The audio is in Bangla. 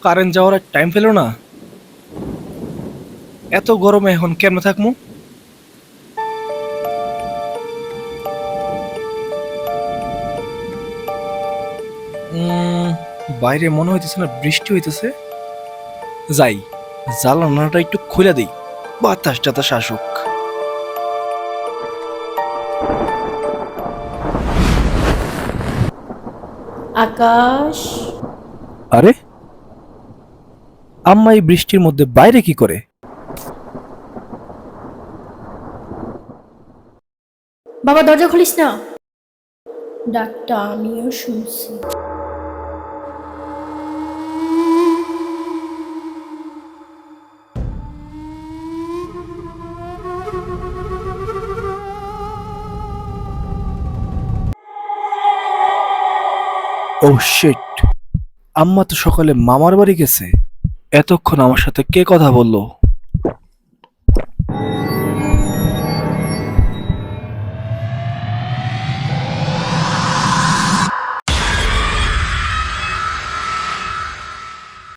কারেন্ট যাওয়ার আর টাইম পেল না। এত গরমে এখন কেন থাকবো? উম, বাইরে মনে হইতেছে না বৃষ্টি হইতেছে। যাই, জানালাটা একটু খুলে দিই, বাতাস টাতাস আসুক। আকাশ। আরে, আম্মা এই বৃষ্টির মধ্যে বাইরে কি করে? বাবা দরজা খুলিস না। ডাকটা আমিও শুনছি। ও শিট, আম্মা তো সকালে মামার বাড়ি গেছে। এতক্ষণ আমার সাথে কে কথা বললো?